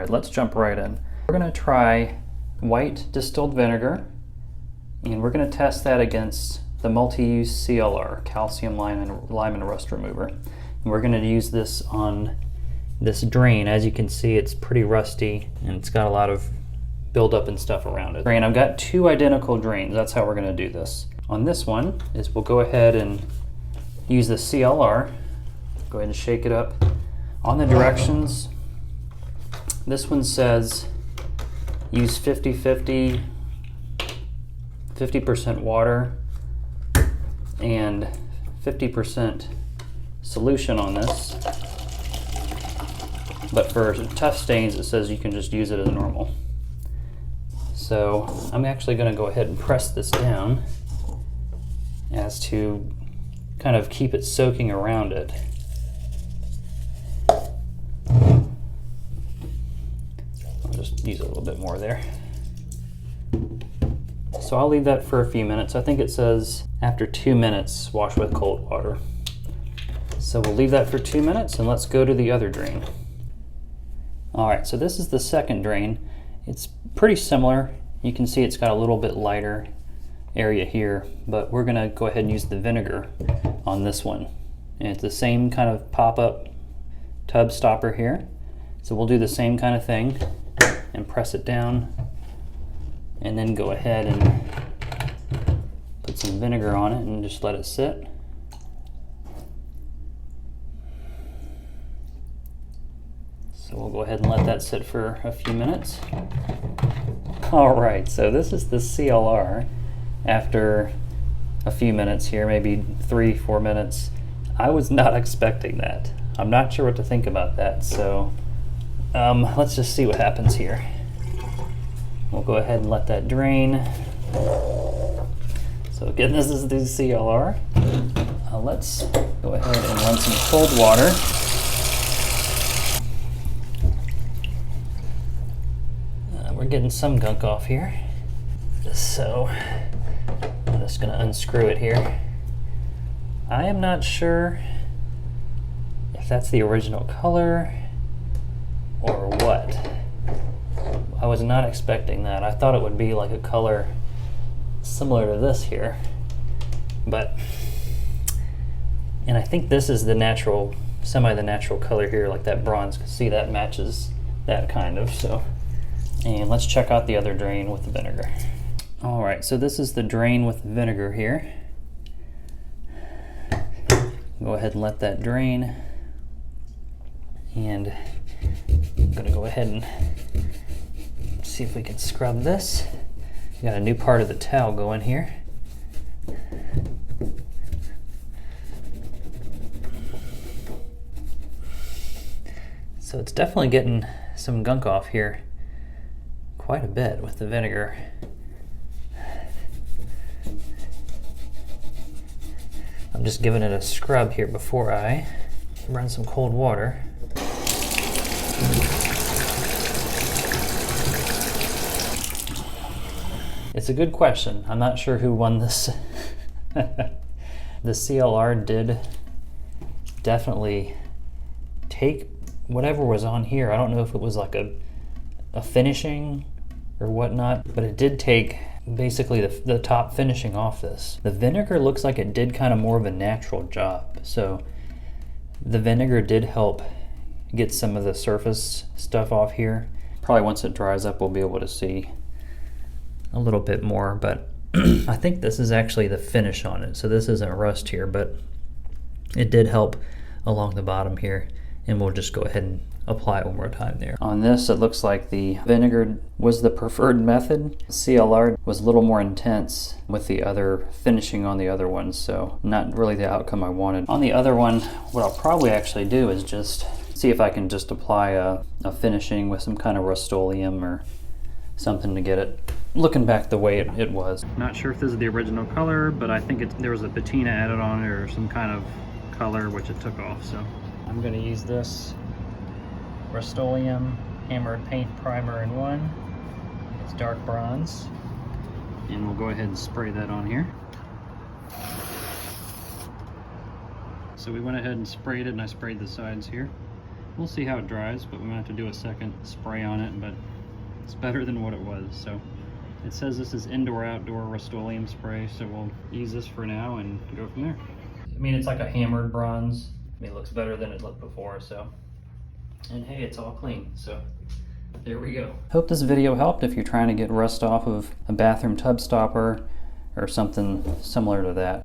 All right, let's jump right in. We're gonna try white distilled vinegar, and we're gonna test that against the multi-use CLR, calcium lime and rust remover. And we're gonna use this on this drain. As you can see, it's pretty rusty and it's got a lot of buildup and stuff around it. And I've got two identical drains. That's how we're gonna do this. On this one is we'll go ahead and use the CLR. Go ahead and shake it up. On the directions, this one says use 50-50, 50% water and 50% solution on this. But for tough stains, it says you can just use it as normal. So I'm actually gonna go ahead and press this down as to kind of keep it soaking around it. I'll just use a little bit more there. So I'll leave that for a few minutes. I think it says after 2 minutes, wash with cold water. So we'll leave that for 2 minutes and let's go to the other drain. All right, so this is the second drain. It's pretty similar. You can see it's got a little bit lighter area here, but we're gonna go ahead and use the vinegar on this one. And it's the same kind of pop-up tub stopper here. So we'll do the same kind of thing and press it down and then go ahead and put some vinegar on it and just let it sit. So we'll go ahead and let that sit for a few minutes. All right, so this is the CLR after a few minutes here, maybe 3-4 minutes. I was not expecting that. I'm not sure what to think about that, so let's just see what happens here. We'll go ahead and let that drain. So again, this is the CLR. Let's go ahead and run some cold water. We're getting some gunk off here. So I'm just gonna unscrew it here. I am not sure if that's the original color or what. I was not expecting that. I thought it would be like a color similar to this here, and I think this is the natural, the natural color here, like that bronze. See, that matches that kind of, so. And let's check out the other drain with the vinegar. All right, so this is the drain with the vinegar here. Go ahead and let that drain. And I'm gonna go ahead and see if we can scrub this. We got a new part of the towel going here. So it's definitely getting some gunk off here. Quite a bit with the vinegar. I'm just giving it a scrub here before I run some cold water. It's a good question. I'm not sure who won this. The CLR did definitely take whatever was on here. I don't know if it was like a finishing or whatnot, but it did take basically the top finishing off this. The vinegar looks like it did kind of more of a natural job. So the vinegar did help get some of the surface stuff off here. Probably once it dries up, we'll be able to see a little bit more, but I think this is actually the finish on it. So this isn't rust here, but it did help along the bottom here, and we'll just go ahead and apply it one more time there. On this, it looks like the vinegar was the preferred method. CLR was a little more intense with the other finishing on the other one, so not really the outcome I wanted. On the other one, what I'll probably actually do is just see if I can just apply a finishing with some kind of Rust-Oleum or something to get it looking back the way it was. Not sure if this is the original color, but I think there was a patina added on it or some kind of color which it took off. So I'm going to use this Rust-Oleum Hammered Paint Primer in 1. It's dark bronze. And we'll go ahead and spray that on here. So we went ahead and sprayed it, and I sprayed the sides here. We'll see how it dries, but we might have to do a second spray on it, but it's better than what it was. So it says this is indoor-outdoor Rust-Oleum spray, so we'll use this for now and go from there. I mean, it's like a hammered bronze. I mean, it looks better than it looked before, so. And hey, it's all clean, so there we go. Hope this video helped if you're trying to get rust off of a bathroom tub stopper or something similar to that.